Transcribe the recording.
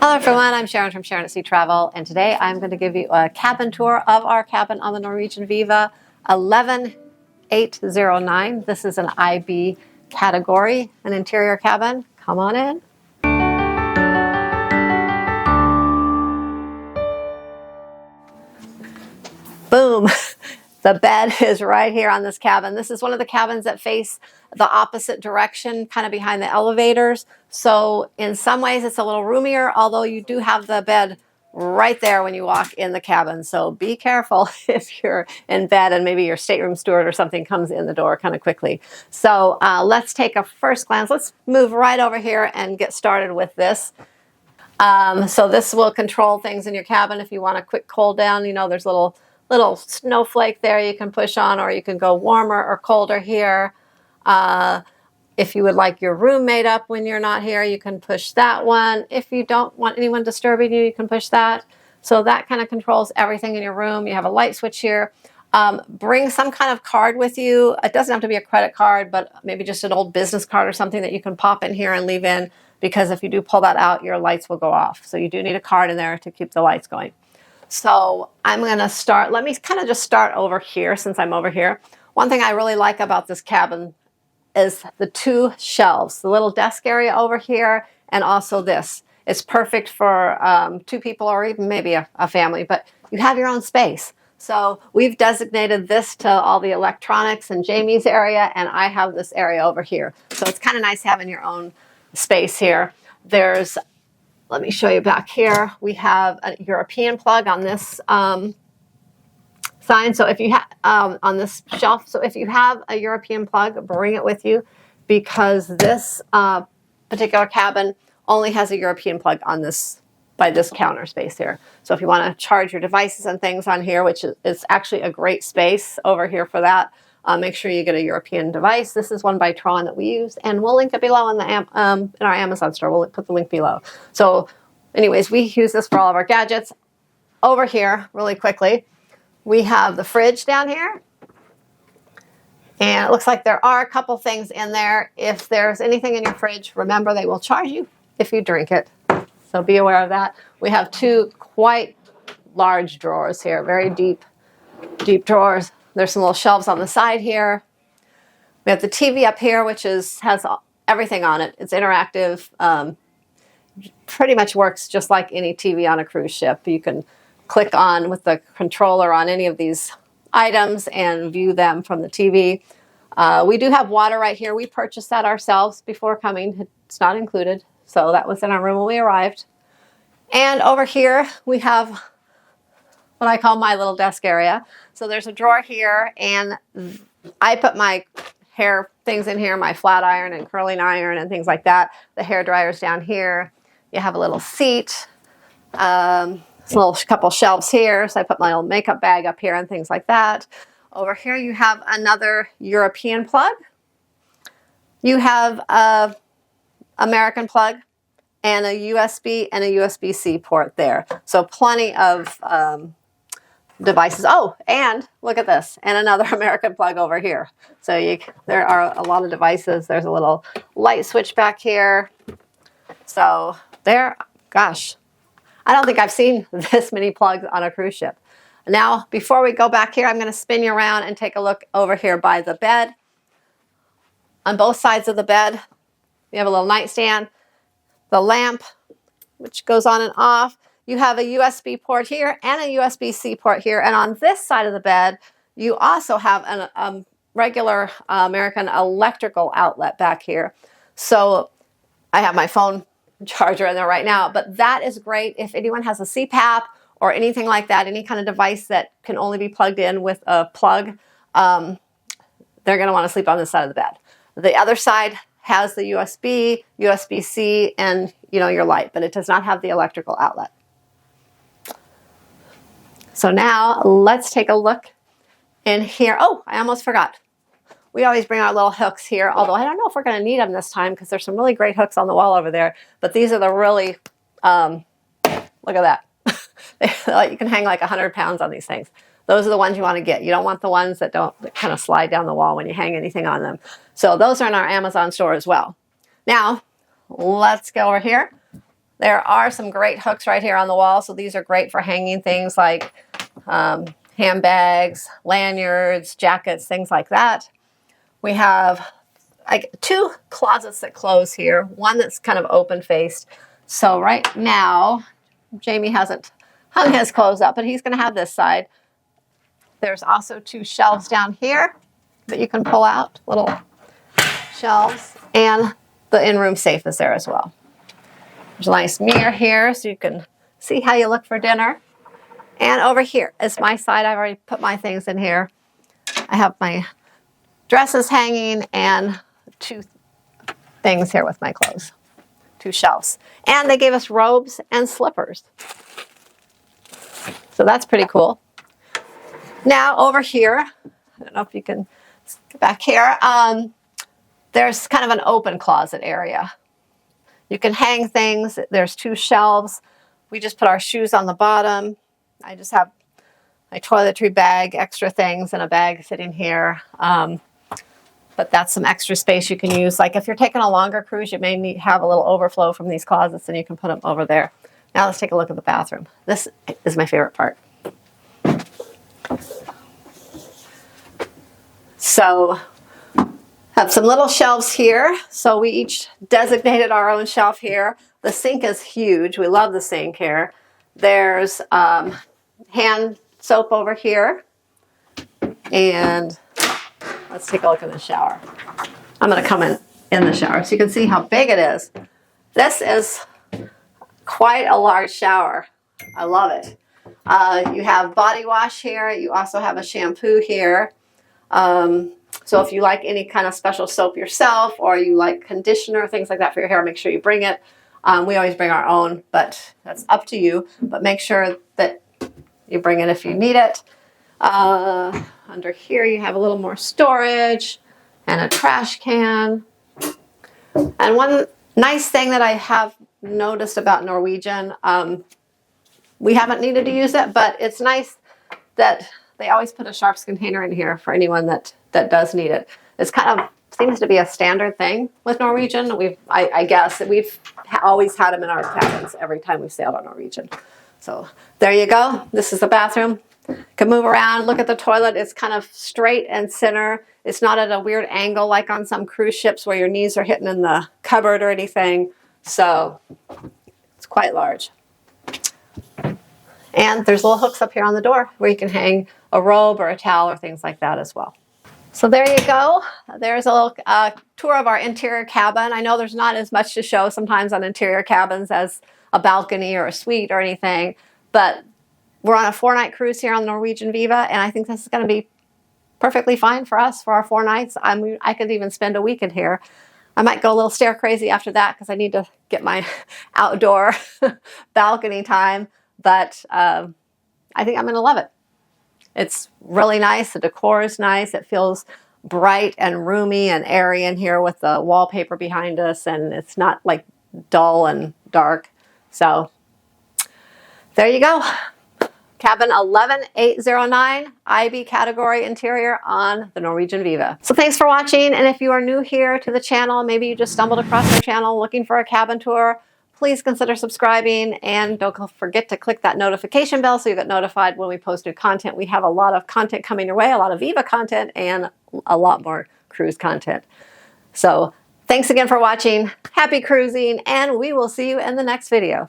Hello everyone, I'm Sharon from Sharonatsea Travel, and today I'm going to give you a cabin tour of our cabin on the Norwegian Viva 11809. This is an IB category, an interior cabin. Come on in. Boom! The bed is right here on this cabin. This is one of the cabins that face the opposite direction, kind of behind the elevators. So in some ways it's a little roomier, although you do have the bed right there when you walk in the cabin. So be careful if you're in bed and maybe your stateroom steward or something comes in the door kind of quickly. So let's take a first glance. Let's move right over here and get started with this. So this will control things in your cabin. If you want a quick cool down, you know, there's little snowflake there you can push on, or you can go warmer or colder here. If you would like your room made up when you're not here, you can push that one. If you don't want anyone disturbing you, you can push that. So that kind of controls everything in your room. You have a light switch here. Bring some kind of card with you. It doesn't have to be a credit card, but maybe just an old business card or something that you can pop in here and leave in, because if you do pull that out, your lights will go off. So you do need a card in there to keep the lights going. So I'm going to start, let me kind of just start over here since I'm over here. One thing I really like about this cabin is the two shelves, the little desk area over here, and also this. It's perfect for two people or even maybe a family, but you have your own space. So we've designated this to all the electronics in Jamie's area, and I have this area over here. So it's kind of nice having your own space here. There's, let me show you back here. We have a European plug on this sign. So if you have on this shelf, so if you have a European plug, bring it with you, because this particular cabin only has a European plug on this, by this counter space here. So if you want to charge your devices and things on here, which is actually a great space over here for that, make sure you get a European device. This is one by Tron that we use, and we'll link it below in the in our Amazon store. We'll put the link below. So anyways, we use this for all of our gadgets. Over here, really quickly, we have the fridge down here. And it looks like there are a couple things in there. If there's anything in your fridge, remember they will charge you if you drink it. So be aware of that. We have two quite large drawers here, very deep drawers. There's some little shelves on the side here. We have the TV up here, which has everything on it. It's interactive. Pretty much works just like any TV on a cruise ship. You can click on with the controller on any of these items and view them from the TV. We do have water right here. We purchased that ourselves before coming. It's not included. So that was in our room when we arrived. And over here we have what I call my little desk area. So there's a drawer here, and I put my hair things in here, my flat iron and curling iron and things like that. The hair dryer's down here. You have a little seat. A little couple shelves here, so I put my old makeup bag up here and things like that. Over here you have another European plug. You have a American plug and a USB and a USB-C port there. So plenty of devices. Oh, and look at this, and another American plug over here. So there are a lot of devices. There's a little light switch back here. So there, gosh, I don't think I've seen this many plugs on a cruise ship. Now, before we go back here, I'm going to spin you around and take a look over here by the bed. On both sides of the bed, you have a little nightstand, the lamp, which goes on and off. You have a USB port here and a USB-C port here. And on this side of the bed, you also have a regular American electrical outlet back here. So I have my phone charger in there right now, but that is great if anyone has a CPAP or anything like that, any kind of device that can only be plugged in with a plug. They're going to want to sleep on this side of the bed. The other side has the USB, USB-C, and your light, but it does not have the electrical outlet. So now let's take a look in here. Oh, I almost forgot. We always bring our little hooks here, although I don't know if we're going to need them this time because there's some really great hooks on the wall over there. But these are the really, look at that. You can hang like 100 pounds on these things. Those are the ones you want to get. You don't want the ones that kind of slide down the wall when you hang anything on them. So those are in our Amazon store as well. Now, let's go over here. There are some great hooks right here on the wall. So these are great for hanging things like handbags, lanyards, jackets, things like that. We have like 2 closets that close here, one that's kind of open faced. So right now, Jamie hasn't hung his clothes up, but he's going to have this side. There's also 2 shelves down here that you can pull out, little shelves, and the in-room safe is there as well. There's a nice mirror here so you can see how you look for dinner. And over here is my side. I've already put my things in here. I have my dresses hanging and 2 things here with my clothes, 2 shelves. And they gave us robes and slippers. So that's pretty cool. Now over here, I don't know if you can get back here, there's kind of an open closet area. You can hang things. There's 2 shelves. We just put our shoes on the bottom. I just have my toiletry bag, extra things, and a bag sitting here. But that's some extra space you can use. Like if you're taking a longer cruise, you may have a little overflow from these closets, and you can put them over there. Now let's take a look at the bathroom. This is my favorite part. So have some little shelves here. So we each designated our own shelf here. The sink is huge. We love the sink here. There's hand soap over here. And let's take a look at the shower. I'm going to come in the shower so you can see how big it is. This is quite a large shower. I love it. You have body wash here. You also have a shampoo here. So if you like any kind of special soap yourself, or you like conditioner, things like that for your hair, make sure you bring it. We always bring our own, but that's up to you. But make sure that you bring it if you need it. Under here you have a little more storage and a trash can. And one nice thing that I have noticed about Norwegian, we haven't needed to use it, but it's nice that they always put a sharps container in here for anyone that does need it. It's kind of seems to be a standard thing with Norwegian. I guess we've always had them in our cabins every time we've sailed on Norwegian. So there you go. This is the bathroom. You can move around, look at the toilet. It's kind of straight and center. It's not at a weird angle like on some cruise ships where your knees are hitting in the cupboard or anything. So it's quite large. And there's little hooks up here on the door where you can hang a robe or a towel or things like that as well. So there you go. There's a little tour of our interior cabin. I know there's not as much to show sometimes on interior cabins as a balcony or a suite or anything, but we're on a 4-night cruise here on the Norwegian Viva, and I think this is going to be perfectly fine for us for our 4 nights. I could even spend a week in here. I might go a little stare crazy after that because I need to get my outdoor balcony time, but I think I'm going to love it. It's really nice. The decor is nice. It feels bright and roomy and airy in here with the wallpaper behind us, and it's not like dull and dark. So there you go. Cabin 11809, IB category interior on the Norwegian Viva. So thanks for watching, and if you are new here to the channel, maybe you just stumbled across our channel looking for a cabin tour, please consider subscribing, and don't forget to click that notification bell so you get notified when we post new content. We have a lot of content coming your way, a lot of Viva content, and a lot more cruise content. So thanks again for watching. Happy cruising, and we will see you in the next video.